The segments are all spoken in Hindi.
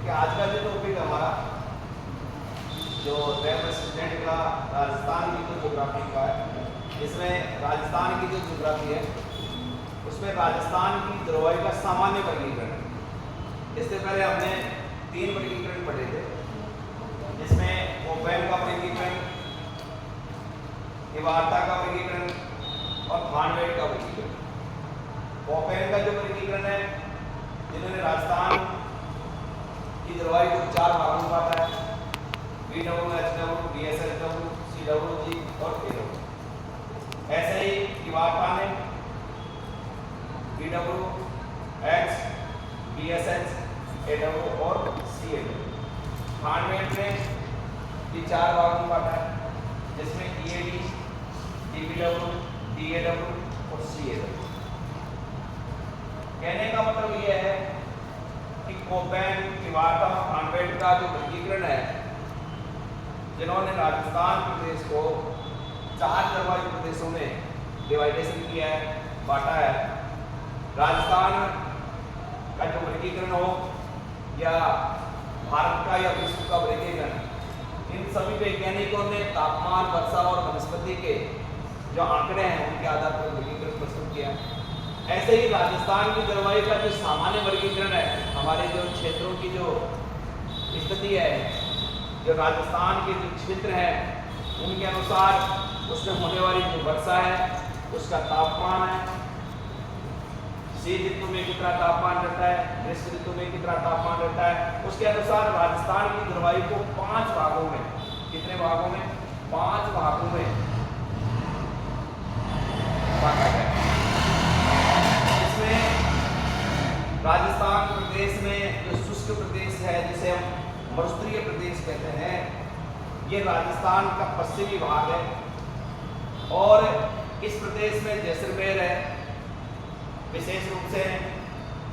कि आज का जो टॉपिक हमारा जो वेब असिस्टेंट का राजस्थान की जो जोग्राफी का है, इसमें राजस्थान की जो जोग्राफी है उसमें राजस्थान की जलवायु का सामान्य वर्गीकरण है। इससे पहले हमने 3 वर्गीकरण पढ़े थे, जिसमें कोपेन का वर्गीकरण, इवार्ता का वर्गीकरण और भानवेट का वर्गीकरण। कोपेन का जो वर्गीकरण है, जिन्होंने राजस्थान की जलवायु को 4 भागों में बांटा है, VW, HW, DSHW, CWG और KW। ऐसे ही इवार्ता ने VW, H, BSH, AW और CAW। भानवेट ने ये 4 भागों में बांटा है, जिसमें EAD, DPW, DAW और CAW। कहने का मतलब यह है कि कोपेन, इवार्ता, भानवेट का जो वर्गीकरण है, जिन्होंने राजस्थान प्रदेश को 4 जलवायु प्रदेशों में डिवाइडेशन किया है, बांटा है। राजस्थान का जो वर्गीकरण हो या भारत का या विश्व का वर्गीकरण, इन सभी वैज्ञानिकों ने तापमान, वर्षा और वनस्पति के जो आंकड़े हैं उनके आधार पर वर्गीकरण प्रस्तुत किया है। ऐसे ही राजस्थान की जलवायु का जो सामान्य वर्गीकरण है, हमारे जो क्षेत्रों की जो स्थिति है, जो राजस्थान के जो क्षेत्र है उनके अनुसार उसमें होने वाली जो वर्षा है, उसका तापमान है, शीत ऋतु में कितना तापमान रहता है, ग्रीष्म ऋतु में कितना तापमान रहता है, उसके अनुसार राजस्थान की जलवायु को 5 भागों में, कितने भागों में, 5 भागों में बांटा गया। इसमें राजस्थान प्रदेश में जो शुष्क प्रदेश है, जिसे हम मरुस्थलीय प्रदेश कहते हैं, ये राजस्थान का पश्चिमी भाग है। और इस प्रदेश में जैसलमेर है, विशेष रूप से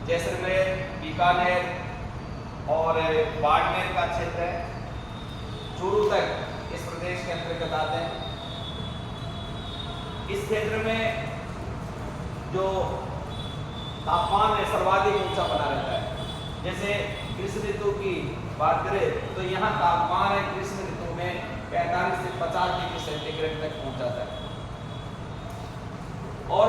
जैसलमेर, बीकानेर और बाड़मेर का क्षेत्र है, चूरू तक इस प्रदेश के अंतर्गत आते हैं। इस क्षेत्र में जो तापमान है सर्वाधिक ऊंचा बना रहता है। जैसे ग्रीष्म ऋतु की बात करें तो यहाँ तापमान है ग्रीष्म ऋतु में 45 से 50 डिग्री सेंटीग्रेड तक पहुंच जाता है। और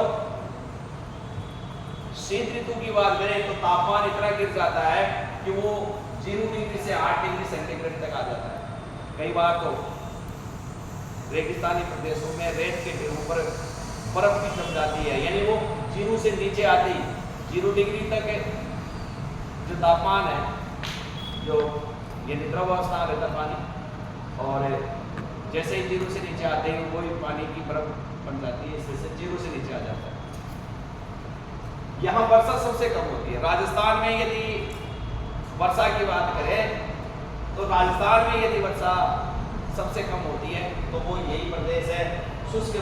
शीत ऋतु की बात करें तो तापमान इतना गिर जाता है कि वो 0 डिग्री से 8 डिग्री सेंटीग्रेड तक आ जाता है। कई बार तो रेगिस्तानी प्रदेशों में रेत के ढेरों पर बर्फ भी जम जाती है, यानी वो 0 से नीचे आती 0 डिग्री तक जो तापमान है, जो ये निद्रावस्था रहता पानी, और जैसे ही 0 से नीचे आते हैं वही पानी की बर्फ बन जाती है, इससे 0 से नीचे आ जाता है। यहाँ वर्षा सबसे कम होती है। राजस्थान में यदि वर्षा की बात करें तो राजस्थान में यदि वर्षा सबसे कम होती है तो वो यही प्रदेश है, शुष्क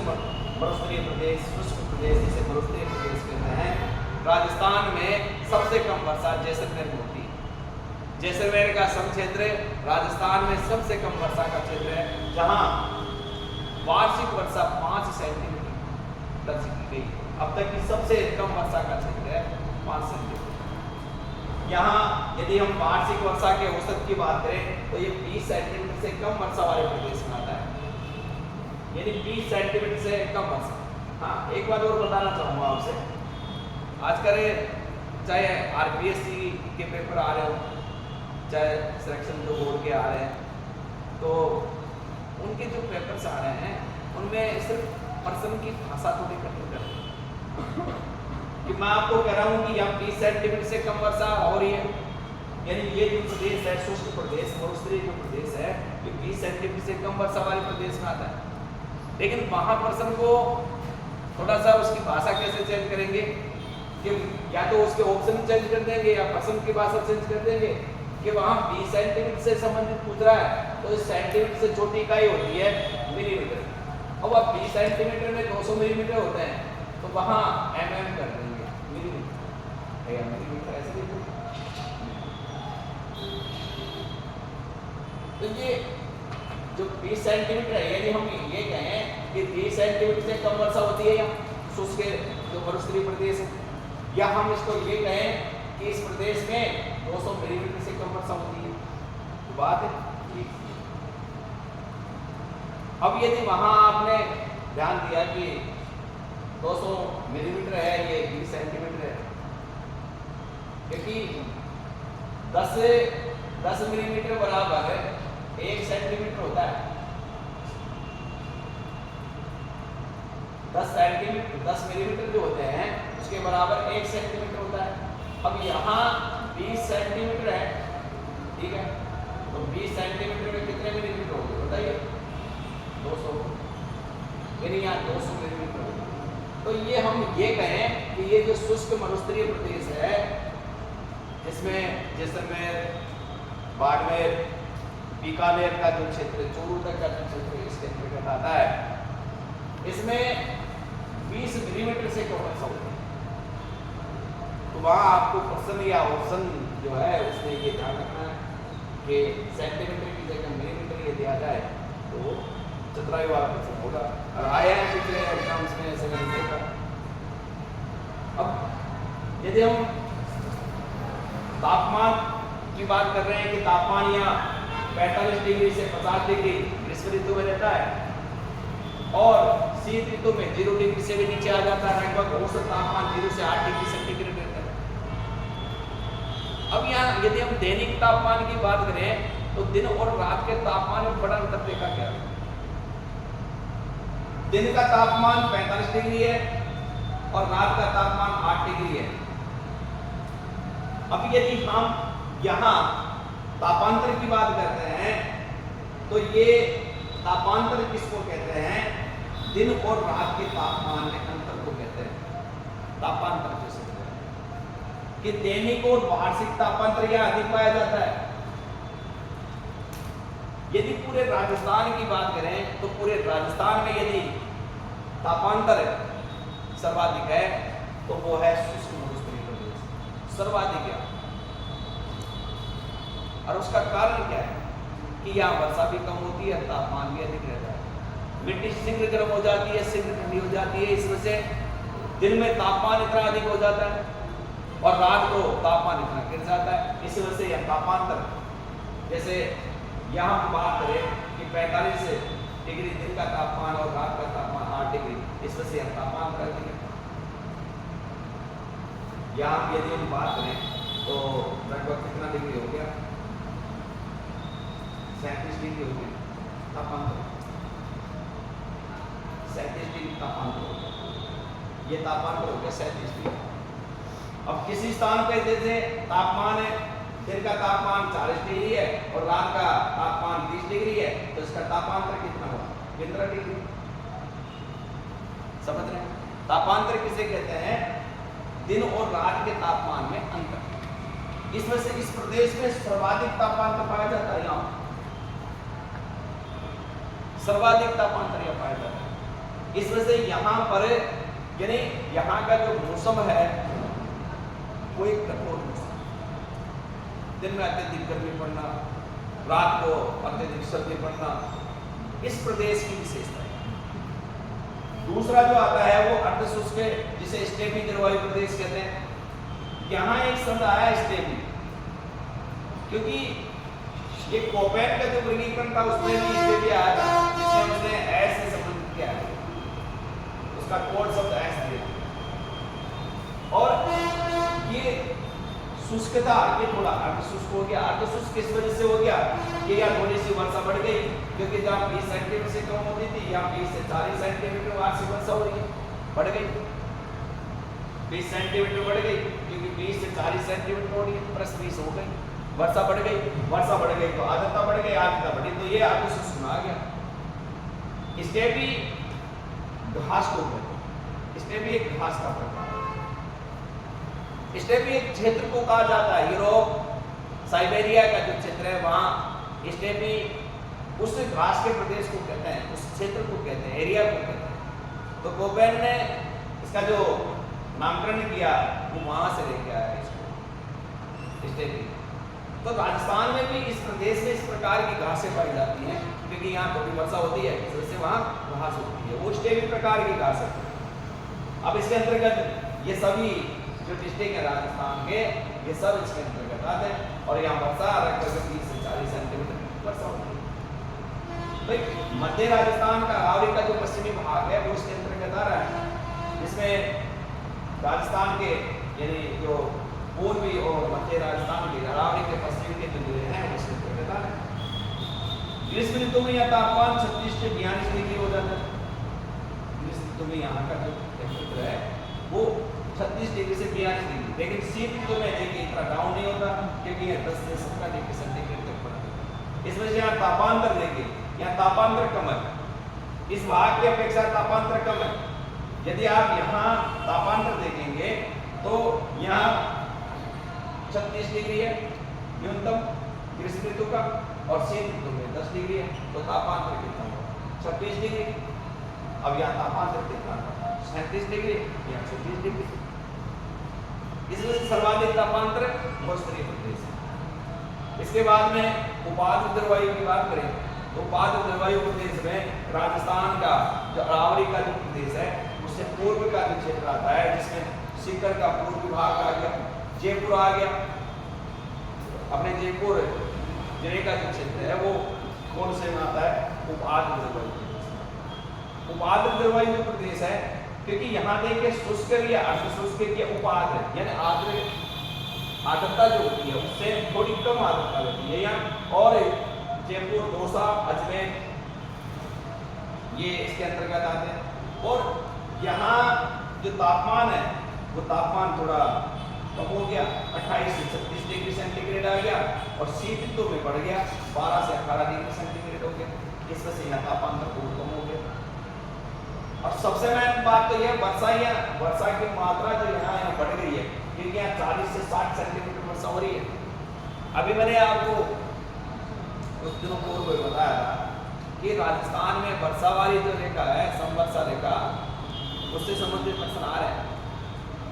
मरुस्थलीय प्रदेश, शुष्क प्रदेश, जिसे मरुस्थलीय प्रदेश कहते हैं। राजस्थान में सबसे कम वर्षा जैसलमेर में होती है। जैसलमेर का सम क्षेत्र राजस्थान में सबसे कम वर्षा का क्षेत्र है, जहां वार्षिक वर्षा 5 सेंटीमीटर दर्ज की गई। अब तक की सबसे कम वर्षा का क्षेत्र है 5 सेंटीमीटर। यहाँ यदि हम वार्षिक वर्षा के औसत की बात करें तो ये 20 सेंटीमीटर से कम वर्षा वाले प्रदेश में आता है, यानी 20 सेंटीमीटर से कम वर्षा। हाँ, एक बात और बताना चाहूँगा आपसे, आजकल चाहे RPSC के पेपर आ रहे हो, चाहे सिलेक्शन जो बोर्ड के आ रहे हैं, तो उनके जो पेपर्स आ रहे हैं उनमें सिर्फ पर्सन की भाषा थोड़ी कठिन कर रही है कि मैं आपको कह रहा हूँ कि यहाँ 20 सेंटीमीटर से कम वर्षा हो रही है, यानी ये जो प्रदेश है, शुष्क प्रदेश, मरुस्थलीय जो प्रदेश है, ये 20 सेंटीमीटर से कम वर्षा वाले प्रदेश में आता है। लेकिन वहाँ पर्सन को थोड़ा सा उसकी भाषा कैसे चेंज करेंगे कि या तो उसके ऑप्शन चेंज कर देंगे या पर्सन की भाषा चेंज कर देंगे कि वहाँ 20 सेंटीमीटर से संबंधित पूछ रहा है तो इस सेंटीमीटर से छोटी इकाई होती है मिलीमीटर, और अब 20 सेंटीमीटर में 200 मिलीमीटर होते हैं तो वहाँ mm कर देंगे, मिलीमीटर ऐसे लिखो। तो ये जो 20 सेंटीमीटर है, यदि हम ये कहें कि 20 सेंटीमीटर से कम वर्षा होती है या शुष्क जो मरुस्थलीय प्रदेश है, या हम इसको ये कहें कि इस प्रदेश में 200 मिलीमीटर से कम वर्षा होती है, तो बात है ठीक। अब यदि वहां आपने ध्यान दिया कि 200 मिलीमीटर है, ये 20 सेंटीमीटर है, क्योंकि 10 मिलीमीटर बराबर 1 सेंटीमीटर होता है। 10 मिलीमीटर जो होते हैं उसके बराबर 1 सेंटीमीटर होता है। अब यहाँ 20 सेंटीमीटर है, ठीक है, तो 20 सेंटीमीटर में कितने मिलीमीटर होंगे बताइए? 200, यानी यहाँ 200 मिलीमीटर होगा। तो ये हम ये कहें कि ये जो शुष्क मरुस्थलीय प्रदेश है, जिसमें जैसलमेर, बाड़मेर, बीकानेर का जो क्षेत्र, चूरू तक का जो क्षेत्र इसके अंतर्गत आता है, इसमें 20 मिलीमीटर से कम वर्षा होती है। तो वहाँ आपको प्रश्न या ऑप्शन जो है उसमें ये ध्यान रखना है कि सेंटीमीटर की जगह मिलीमीटर ये दिया जाए तो चतुराई वाला प्रश्न होगा, और आया है पिछले एग्जाम्स में ऐसे मैंने देखा। अब यदि हम तापमान की बात कर रहे हैं कि तापमान यहाँ 45 डिग्री से 50 डिग्री ग्रीष्म ऋतु में रहता है, और शीत ऋतु में 0 डिग्री से भी नीचे आ जाता है, लगभग औसत तापमान 0 से 8 डिग्री सेंटीग्रेड रहता है। अब यहाँ यदि हम दैनिक तापमान की बात करें तो दिन और रात के तापमान में बड़ा अंतर देखा गया। दिन का तापमान 45 डिग्री है और रात का तापमान 8 डिग्री है। अब यदि हम यहाँ तापांतर की बात करते हैं तो ये तापांतर किसको कहते हैं? दिन और रात के तापमान में अंतर को कहते हैं तापांतर। जैसे कि दैनिक और वार्षिक तापांतर यह अधिक पाया जाता है। यदि पूरे राजस्थान की बात करें तो पूरे राजस्थान में यदि तापांतर सर्वाधिक है तो वो है शुष्क मरुस्थलीय प्रदेश, सर्वाधिक है। और उसका कारण क्या है कि यहाँ वर्षा भी कम होती है, तापमान भी अधिक रहता है, मिट्टी शीघ्र गर्म हो जाती है, शीघ्र ठंडी हो जाती है। इस वजह से दिन में तापमान इतना अधिक हो जाता है और रात को तापमान इतना गिर जाता है। इस वजह से यह तापांतर, जैसे यहाँ हम बात करें कि 45 डिग्री दिन का तापमान और रात का तापमान 8 डिग्री, इस वजह से यह तापमान करती है। यहाँ यदि हम बात करें तो लगभग कितना डिग्री हो गया? 37 डिग्री हो गया तापमान, 37 डिग्री तापमान हो गया। ये तापमान हो गया 37 डिग्री। अब किसी स्थान पे जैसे तापमान है, दिन का तापमान 40 डिग्री है और रात का तापमान 30 डिग्री है, तो इसका तापांतर कितना हुआ? 15 डिग्री। समझ रहे हैं? तापांतर किसे कहते हैं? दिन और रात के तापमान में अंतर। इस वजह से इस प्रदेश में सर्वाधिक तापांतर पाया जाता है। यहाँ सर्वाधिक तापांतर यह पाया जाता है। इस वजह से यहाँ पर यानी यहाँ का जो मौसम है वो एक कठोर मौसम, दिन में अत्यधिक गर्मी पड़ना, रात को अत्यधिक सर्दी पड़ना, इस प्रदेश की विशेषता है। दूसरा जो आता है वो अर्धशुष्क, जिसे स्टेपी जलवायु प्रदेश कहते हैं। यहाँ एक शब्द आया स्टेपी, क्योंकि ये कोपेन का जो वर्गीकरण था उसमें भी स्टेपी आया था, जिसमें उसने एस से संबंधित किया है, उसका कोड शब्द एस दिया। और ये शुष्कता, ये थोड़ा अर्धशुष्क हो गया। अर्धशुष्क किस वजह से हो गया कि यहाँ थोड़ी सी वर्षा बढ़ गई, क्योंकि जहाँ 20 सेंटीमीटर से कम होती थी, यहाँ 20 से 40 सेंटीमीटर वार्षिक वर्षा हो रही है, बढ़ गई। 20 सेंटीमीटर बढ़ गई, क्योंकि 20 से 40 सेंटीमीटर हो रही है, प्लस 20 हो गई, वर्षा बढ़ गई। वर्षा बढ़ गई तो आर्द्रता बढ़ गई, आर्द्रता बढ़ी तो ये अर्धशुष्क आ गया। स्टेपी घास को कहते हैं, स्टेपी एक घास का प्रकार। स्टेपी एक क्षेत्र को कहा जाता है, यूरोप, साइबेरिया का जो क्षेत्र है वहाँ स्टेपी उस घास के प्रदेश को कहते हैं, उस क्षेत्र को कहते हैं, एरिया को कहते हैं। तो कोपेन ने इसका जो नामकरण किया वो वहाँ से लेके आया इसको, स्टेपी। तो राजस्थान में भी इस प्रदेश में इस प्रकार की घासें पाई जाती हैं, क्योंकि यहाँ थोड़ी वर्षा होती है, इस वजह से वहाँ घास होती है, वो स्टेपी प्रकार की घास है। अब इसके अंतर्गत ये सभी जो डिस्ट्रिक्ट है राजस्थान के, ये सब इसके अंतर्गत आते हैं। और यहाँ वर्षा लगभग 30 से 40 सेंटीमीटर वर्षा होती है। भाई मध्य राजस्थान का अरावली का जो पश्चिमी भाग है वो इसके अंतर्गत आ रहा है। इसमें राजस्थान के यानी जो पूर्वी और मध्य राजस्थान के अरावली के पश्चिम के जो जिले हैं वो इसके अंतर्गत आ रहे हैं। ग्रीष्म ऋतु में यह तापमान 36 से 42 डिग्री हो जाता है। ग्रीष्म ऋतु में यहाँ का जो टेम्परेचर है वो 36 डिग्री से 42 डिग्री, लेकिन शीत ऋतु में देखिए इतना डाउन नहीं होता क्योंकि यह 10 से 17 डिग्री सेंटीग्रेड तक पड़ता है। इस वजह से यहाँ तापांतर देखिए, यहाँ तापांतर कम है, इस भाग की अपेक्षा तापांतर कम है। यदि आप यहाँ तापांतर देखेंगे तो यहाँ 36 डिग्री है न्यूनतम ग्रीष्म ऋतु का और शीत ऋतु में 10 डिग्री है, तो तापांतर कितना होगा 26 डिग्री। अब यहाँ तापांतर कितना 37 डिग्री, यहाँ 26 डिग्री। इसमें से सर्वाधिक तापांतर भूस्तरीय प्रदेश है। इसके बाद में उपाद्र जलवायु की बात करें तो उपाद्र जलवायु प्रदेश में राजस्थान का जो अरावली का जो प्रदेश है उससे पूर्व का जो क्षेत्र आता है, जिसमें सीकर का पूर्वी भाग आ गया, जयपुर आ गया। अपने जयपुर जिले का जो क्षेत्र है वो कौन से में आता है उपाद्र जलवायु प्रदेश। उपाद्र जलवायु प्रदेश है क्योंकि यहाँ देखिए शुष्क या अर्ध शुष्क की उपाद्र यानी आर्द्रता जो होती है उससे थोड़ी कम आर्द्रता होती है यहाँ। और जयपुर, दौसा, अजमेर ये इसके अंतर्गत आते हैं। और यहाँ जो तापमान है वो तापमान थोड़ा कम हो गया, 28 से 36 डिग्री सेंटीग्रेड आ गया और शीत ऋतु में बढ़ गया 12 से 18 डिग्री सेंटीग्रेड हो गया। इस वजह से यहाँ तापमान बहुत कम हो गया। और सबसे मेन बात तो यह वर्षा की मात्रा जो यहाँ बढ़ गई है क्योंकि यहाँ 40 से 60 सेंटीमीटर वर्षा हो रही है। अभी मैंने आपको कुछ दिनों पूर्व बताया था कि राजस्थान में वर्षा वाली जो रेखा है समवर्षा रेखा उससे संबंधित प्रश्न आ रहे हैं।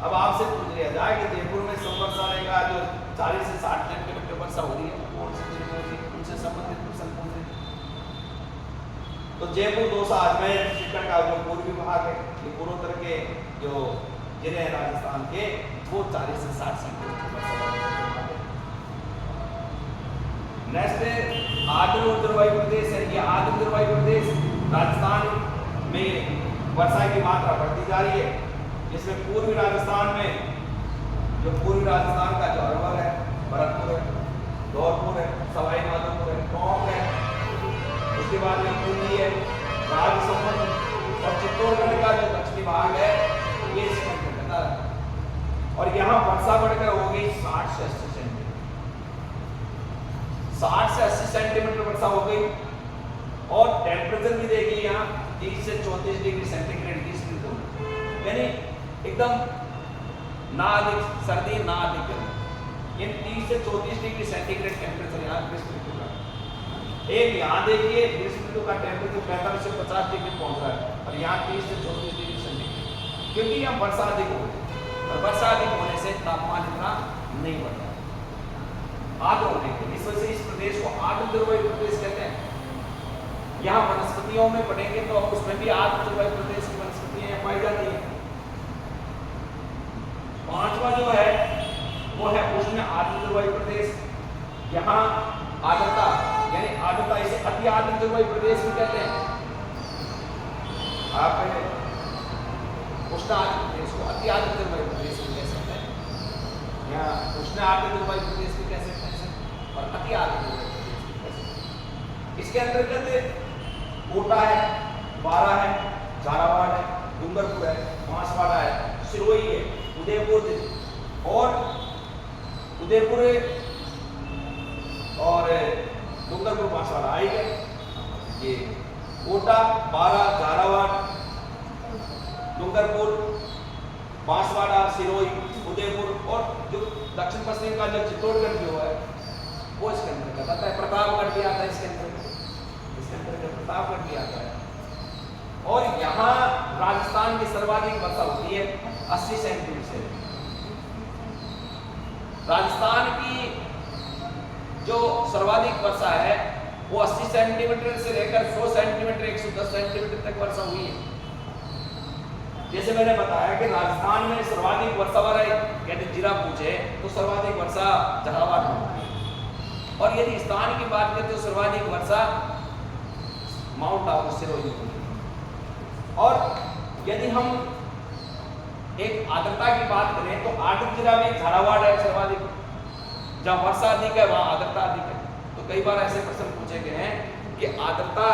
अब आपसे पूछ लिया जाए कि जयपुर में समवर्षा रेखा जो 40 से 60 सेंटीमीटर वर्षा हो रही है कौन से जिले में हो रही है, उनसे संबंधित प्रश्न कौन से। तो जयपुर, दौसा, अजमेर, सीकर का जो पूर्वी भाग है ये पूर्वोत्तर के जो जिले हैं राजस्थान के वो 40 से 60 सेंटीमीटर वर्षा वाले। नेक्स्ट आर्द्र जलवायु प्रदेश है। ये आर्द्र जलवायु प्रदेश राजस्थान में वर्षा की मात्रा बढ़ती जा रही है। इसमें पूर्वी राजस्थान में जो पूर्वी राजस्थान का जो अरवल है, भरतपुर है, धौलपुर है, सवाई माधोपुर है, टोंक है, उसके बाद में बूंदी है, राजसमंद और चित्तौड़गढ़ का जो दक्षिणी भाग है ये इसमें घटता है। और यहाँ वर्षा बढ़कर हो गई 60 से 80 सेंटीमीटर, 60 से 80 सेंटीमीटर वर्षा हो गई। और टेम्परेचर भी देखिए यहाँ 30 से 34 डिग्री सेंटीग्रेड की स्थिति हो, यानी एकदम ना अधिक सर्दी ना अधिक गर्मी, इन 30 से 34 डिग्री सेंटीग्रेड टेम्परेचर यहाँ ग्रीष्म ऋतु का। एक यहाँ देखिए ग्रीष्म ऋतु का टेम्परेचर 45 से 50 डिग्री पहुंच रहा है और यहाँ 30 से 34 डिग्री सेंटीग्रेड, क्योंकि यहाँ वर्षा अधिक हो रही है और वर्षा अधिक होने से तापमान इतना नहीं बढ़ता आर्द्र होने के। इस वजह से इस प्रदेश को आर्द्र जलवायु प्रदेश कहते हैं। यहाँ वनस्पतियों में पढ़ेंगे तो उसमें भी आर्द्र जलवायु प्रदेश की वनस्पतियां पाई जाती है। पांचवा जो है वो है उष्ण आर्द्र जलवायु प्रदेश। यहाँ आर्द्रता यानी आर्द्रता इसे अति आर्द्र जलवायु प्रदेश भी कहते हैं। आप उष्ण आर्द्र प्रदेश को अति आर्द्र जलवायु प्रदेश भी कह सकते हैं, या उष्ण आर्द्र जलवायु प्रदेश भी कह सकते हैं और अति आर्द्र जलवायु प्रदेश भी कह सकते हैं। इसके अंतर्गत कोटा है, बारा है, झालावाड़ है, डूंगरपुर है, बांसवाड़ा है, सिरोही है, उदयपुर और डूंगरपुर बांसवाड़ा आई है। ये कोटा, बारा, झालावाड़, डूंगरपुर, बांसवाड़ा, सिरोही, उदयपुर और जो दक्षिण पश्चिम का जो चित्तौड़गढ़ जो है वो इसके अंतर्गत आता है। प्रतापगढ़ भी आता है इसके अंतर्गत प्रतापगढ़ भी आता है। और यहाँ राजस्थान की सर्वाधिक वर्षा होती है 80 सेंटीमीटर से। राजस्थान की जो सर्वाधिक वर्षा है वो 80 सेंटीमीटर से लेकर 100 सेंटीमीटर 110 सेंटीमीटर तक वर्षा हुई है। जैसे मैंने बताया कि राजस्थान में सर्वाधिक वर्षा वाला यदि जिला पूछे तो सर्वाधिक वर्षा और यदि स्थान की बात करें तो सर्वाधिक वर्षा माउंट आबू सिरोही में होती है। और यदि हम एक आर्द्रता की बात करें तो आर्द्र जिला में झालावाड़ है सर्वाधिक, जहाँ वर्षा अधिक है वहाँ आर्द्रता अधिक है। तो कई बार ऐसे प्रश्न पूछे गए हैं कि आर्द्रता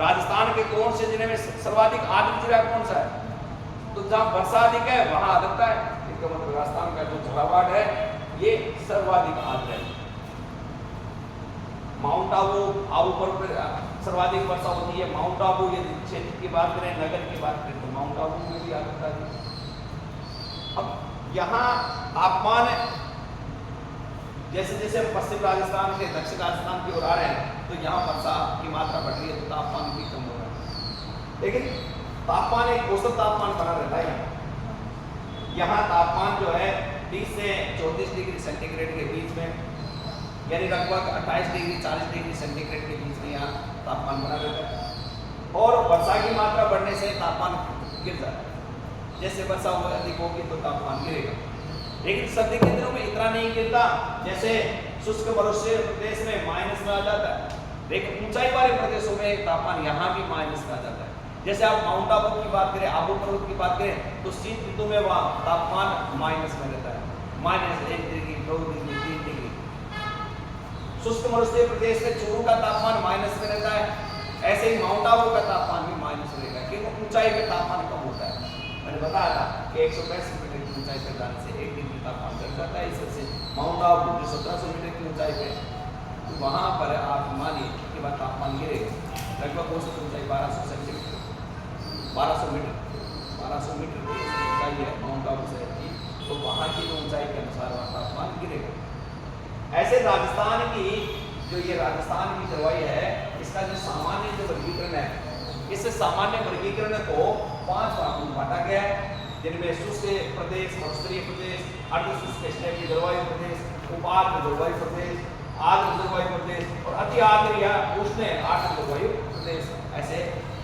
राजस्थान के कौन से जिले में सर्वाधिक आर्द्र जिला कौन सा है, तो जहाँ वर्षा अधिक है वहाँ आर्द्रता है, इसका मतलब राजस्थान का जो झालावाड़ है ये सर्वाधिक आर्द्र है। माउंट आबू, आबू पर सर्वाधिक वर्षा होती है। माउंट आबू यदि क्षेत्र की बात करें, नगर की बात करें तो माउंट आबू में भी आर्द्रता है। अब यहाँ तापमान जैसे जैसे हम पश्चिम राजस्थान से दक्षिण राजस्थान की ओर आ रहे हैं तो यहाँ वर्षा की मात्रा बढ़ रही है तो तापमान भी कम हो रहा है, लेकिन तापमान एक औसत तापमान बना रहता है। यहाँ तापमान जो है 30 से 34 डिग्री सेंटीग्रेड के बीच में, यानी लगभग 28 डिग्री 40 डिग्री सेंटीग्रेड के बीच में यहाँ तापमान बना रहता है। और वर्षा की मात्रा बढ़ने से तापमान गिर जाता है, जैसे वर्षा अधिक होगी तो तापमान गिरेगा। लेकिन सर्दी के दिनों में इतना नहीं गिरता, जैसे शुष्क मरुस्थलीय प्रदेश में माइनस में आ जाता है, लेकिन ऊंचाई वाले प्रदेशों में तापमान यहाँ भी माइनस में आ जाता है। जैसे आप माउंट आबू की बात करें, आबू पर्वत की बात करें तो शीत ऋतु में वहाँ तापमान माइनस में रहता है, -1 डिग्री 2 डिग्री 3 डिग्री। शुष्क मरुस्थलीय प्रदेश में चूरू का तापमान माइनस में रहता है, ऐसे ही माउंट आबू का तापमान भी माइनस में रहेगा, क्योंकि ऊंचाई पे तापमान कम होता है। मैंने बताया था कि 165 मीटर की ऊंचाई पर जाने से 1 डिग्री तापमान बढ़ जाता है। इस वजह से माउंट आबू जो 1700 मीटर की ऊंचाई पे तो वहाँ पर आप मानिए कि बाद तापमान गिरेगा, लगभग औसत ऊंचाई 1200 सेंटीमीटर 1200 मीटर की ऊंचाई है माउंट आबू शहर की, तो वहाँ की ऊंचाई के अनुसार वहाँ तापमान गिरेगा। ऐसे राजस्थान की जो ये राजस्थान की जलवायु है, इसका जो सामान्य जो वर्गीकरण है, इस सामान्य वर्गीकरण को 5 भागों में बांटा गया है, जिनमें शुष्क प्रदेश, मरुस्थलीय प्रदेश, अर्धशुष्क स्टेपी जलवायु प्रदेश, उपार्द्र जलवायु प्रदेश, आर्द्र जलवायु प्रदेश और अति आर्द्र या उष्ण आर्द्र जलवायु प्रदेश। ऐसे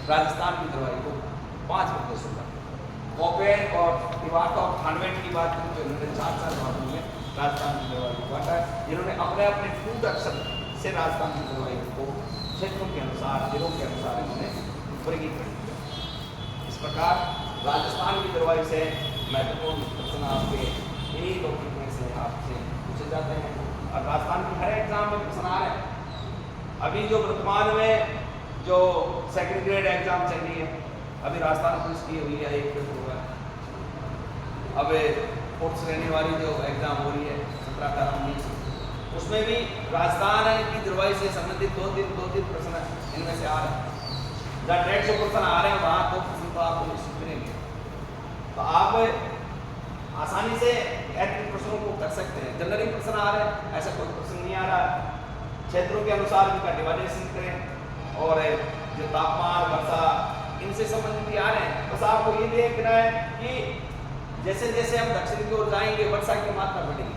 राजस्थान की जलवायु को 5 प्रदेशों का कोपेन और इवाका और थानवेट की बात करें तो इन्होंने 4 भागों में राजस्थान की जलवायु को बांटा है, जिन्होंने अपने अपने फूट अक्षर से राजस्थान की जलवायु को क्षेत्रों के अनुसार, जिलों के अनुसार इन्होंने वर्गीकरण किया। इस प्रकार राजस्थान की जलवायु से महत्वपूर्ण प्रश्न आपके इन्हीं टॉपिक में से आपसे पूछे जाते हैं और राजस्थान की हर एग्जाम में प्रश्न आ रहे हैं। अभी जो वर्तमान में जो सेकंड ग्रेड एग्जाम चल रही है, अभी राजस्थान पुलिस की हुई है, एक पेपर हुआ है। अब फोर्थ श्रेणी वाली जो एग्जाम हो रही है 17, 18, 19, उसमें भी राजस्थान की जलवायु से संबंधित दो तीन प्रश्न इनमें से आ रहे हैं। जहाँ 150 प्रश्न आ रहे हैं वहाँ 2 प्रश्न तो आपको निश्चित मिलेंगे, तो आप आसानी से ऐसे प्रश्नों को कर सकते हैं। जनरली प्रश्न आ रहे हैं, ऐसा कोई प्रश्न नहीं आ रहा है। क्षेत्रों के अनुसार इनका डिवाइडेशन करें और जो तापमान, वर्षा, इनसे संबंधित भी आ रहे हैं। बस आपको ये देखना है कि जैसे जैसे हम दक्षिण की ओर जाएंगे वर्षा की मात्रा बढ़ेगी।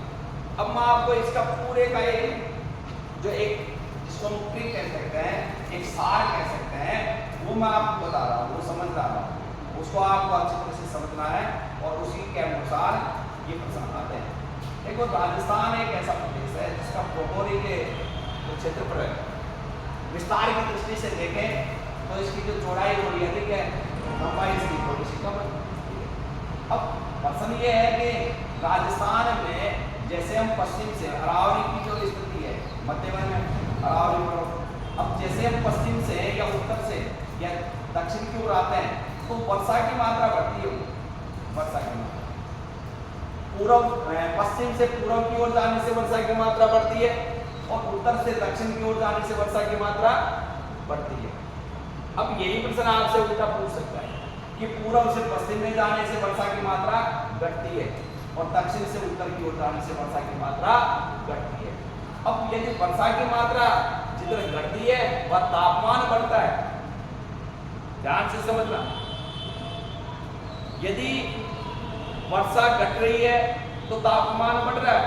अब मैं आपको इसका पूरे का जो एक जिसको हम ट्रिक कह सकते हैं, एक सार कह सकते हैं, वो मैं आपको बता रहा हूँ, वो समझ रहा हूँ, उसको आपको अच्छी तरह से समझना है और उसी के अनुसार ये प्रश्न आते हैं। देखो राजस्थान एक ऐसा प्रदेश है जिसका भौगोलिक जो क्षेत्रफल है, विस्तार की दृष्टि से देखें तो इसकी जो चौड़ाई थोड़ी अधिक है, लंबाई इसकी थोड़ी सी कम है। अब प्रश्न ये है कि राजस्थान में जैसे हम पश्चिम से अरावली की जो स्थिति है, मध्य में अरावली पर्वत, अब जैसे हम पश्चिम से या उत्तर से या दक्षिण की ओर आते हैं तो वर्षा की मात्रा बढ़ती है। वर्षा की मात्रा पश्चिम से पूर्व की ओर जाने से वर्षा की मात्रा बढ़ती है और उत्तर से दक्षिण की ओर जाने से वर्षा की मात्रा बढ़ती है। अब यही प्रश्न आपसे उल्टा पूछ सकता है कि पूर्व से पश्चिम में जाने से वर्षा की मात्रा घटती है और दक्षिण से उत्तर की ओर जाने से वर्षा की मात्रा घटती है। अब यदि वर्षा की मात्रा जितना घटती है वह तापमान बढ़ता है, ध्यान से समझना। यदि वर्षा घट रही है तो तापमान बढ़ रहा है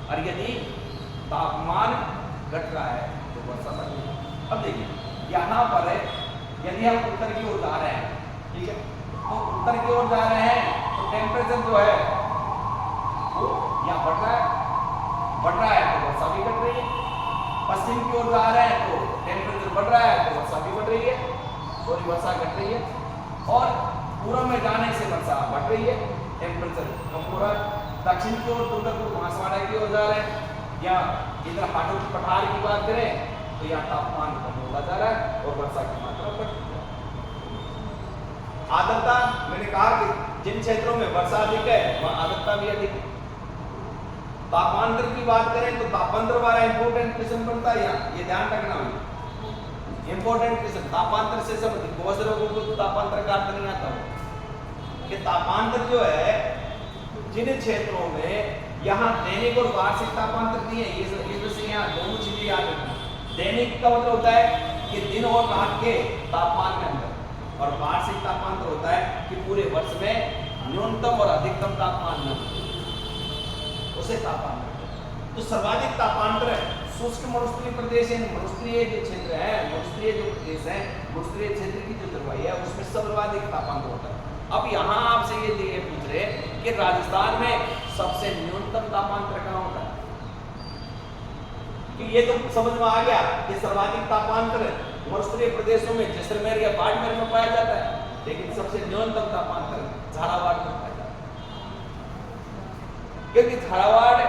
और यदि तापमान घट रहा है तो वर्षा बढ़ रही है। अब देखिए यहाँ पर यदि हम उत्तर की ओर जा रहे हैं, ठीक है, तो उत्तर की ओर जा रहे हैं तो टेम्परेचर जो है वो यहाँ बढ़ रहा है तो वर्षा भी घट रही है। पश्चिम की ओर जा रहे हैं तो टेम्परेचर बढ़ रहा है, तो वर्षा भी बढ़ रही है, सॉरी वर्षा घट रही है। और पूर्व में जाने से वर्षा बढ़ रही है, टेम्परेचर कम हो रहा है। दक्षिण की ओर डूंगरपुर बांसवाड़ा की ओर जा रहे हैं, या इधर हाटों की पठार की बात करें तो यहाँ तापमान कम होता जा रहा है और वर्षा की मात्रा बढ़ रही है। आर्द्रता, मैंने कहा कि जिन क्षेत्रों में वर्षा अधिक है वहाँ आर्द्रता भी अधिक है। तापांतर की बात करें तो तापांतर वाला इंपोर्टेंट क्वेश्चन बनता है यहाँ, ये ध्यान रखना होगा। इंपोर्टेंट क्वेश्चन तापांतर से संबंधित, बहुत से लोगों को तापांतर का अर्थ नहीं आता हो कि तापांतर जो है जिन क्षेत्रों में यहाँ दैनिक और वार्षिक तापांतर नहीं है, ये से यहाँ दोनों चीजें याद रखना। दैनिक का मतलब होता है कि दिन और रात के तापमान में अंतर, और वार्षिक तापांतर होता है कि पूरे वर्ष में न्यूनतम और अधिकतम तापमान में उसे तापांतर। तो सर्वाधिक तापांतर शुष्क मरुस्थलीय प्रदेश है, मरुस्थलीय जो क्षेत्र है, मरुस्थलीय जो प्रदेश है, मरुस्थलीय क्षेत्र की जो जलवायु है उसमें सर्वाधिक तापांतर होता है। अब यहाँ आपसे ये पूछ रहे कि राजस्थान में सबसे न्यूनतम तापांतर कहाँ होता है? कि ये तो समझ में आ गया कि सर्वाधिक तापांतर मरुस्थलीय प्रदेशों में जैसलमेर या बाड़मेर में पाया जाता है, लेकिन सबसे न्यूनतम तापांतर झालावाड़ में पाया जाता है। क्योंकि झालावाड़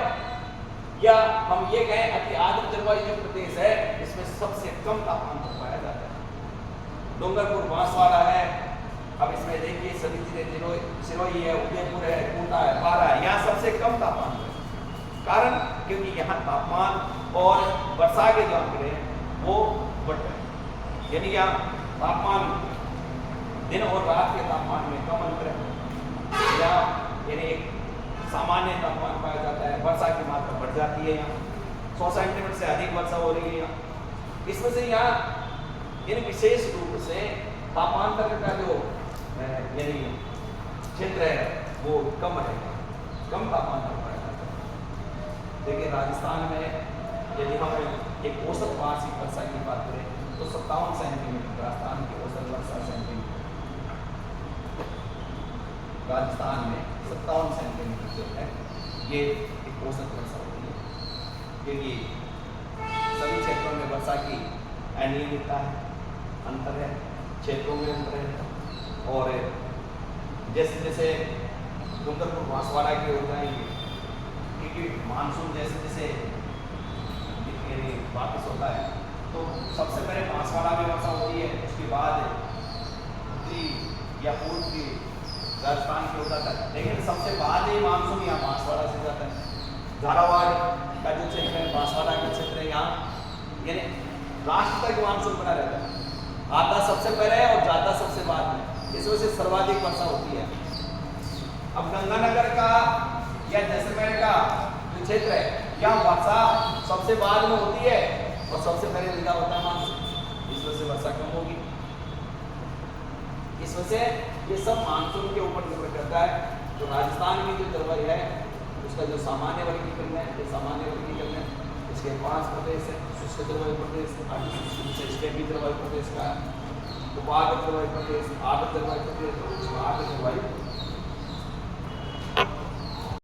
या हम ये कहें अति आर्द्र जलवायु जो प्रदेश है इसमें सबसे कम तापमान पाया जाता है। डूंगरपुर बांसवाड़ा है, अब इसमें देखिए सभी चीजें सिरोही है, उदयपुर है, कोटा है, बारा है, यहाँ सबसे कम तापमान है। कारण क्योंकि यहाँ तापमान और वर्षा के जो आंकड़े हैं वो बढ़ रहे हैं, यानी यहाँ तापमान दिन और रात के तापमान में कम अंतर है, या यानी एक सामान्य तापमान पाया जाता है। वर्षा की मात्रा बढ़ जाती है, यहाँ 100 सेंटीमीटर से अधिक वर्षा हो रही है यहाँ। इसमें से यहाँ यानी विशेष रूप से तापांतर का जो यानी क्षेत्र है वो कम रहेगा, कम तापमान पाया जाता है। देखिए राजस्थान में यदि हम एक औसत वार्षिक वर्षा की बात करें तो 57 सेंटीमीटर राजस्थान की औसत वर्षा सेंटीमीटर, राजस्थान में 57 सेंटीमीटर जो है ये एक औसत वर्षा होती है, क्योंकि सभी क्षेत्रों में वर्षा की अनियमितता है, अंतर है, क्षेत्रों में अंतर है। और जैसे जैसे डूंगरपुर बांसवाड़ा की ओर जाएंगे, क्योंकि मानसून जैसे जैसे वापस होता है तो सबसे पहले बांसवाड़ा में वर्षा होती है, उसके बाद उत्तरी या पूर्व की राजस्थान की ओर जाता है, लेकिन सबसे बाद ही मानसून यहाँ बांसवाड़ा से जाता है। झालावाड़ का जो क्षेत्र है, बांसवाड़ा का क्षेत्र है, यहाँ यानी लास्ट तक मानसून बना रहता है, आता सबसे पहले और जाता सबसे बाद में, इस वजह से सर्वाधिक वर्षा होती है। अब गंगानगर का या जैसलमेर का जो क्षेत्र है यहाँ वर्षा सबसे बाद में होती है और सबसे पहले विदा होता है मानसून, इस वजह से वर्षा कम होगी। इस वजह से ये सब मानसून के ऊपर निर्भर करता है। तो राजस्थान की जो जलवायु है उसका जो सामान्य वर्गीकरण है, ये सामान्य वर्गीकरण है, इसके 5 प्रदेश है, शुष्क जलवायु प्रदेश, स्टेपी जलवायु प्रदेश का, उपार्द्र जलवायु प्रदेश, आर्द्र जलवायु प्रदेश, आर्द्र जलवायु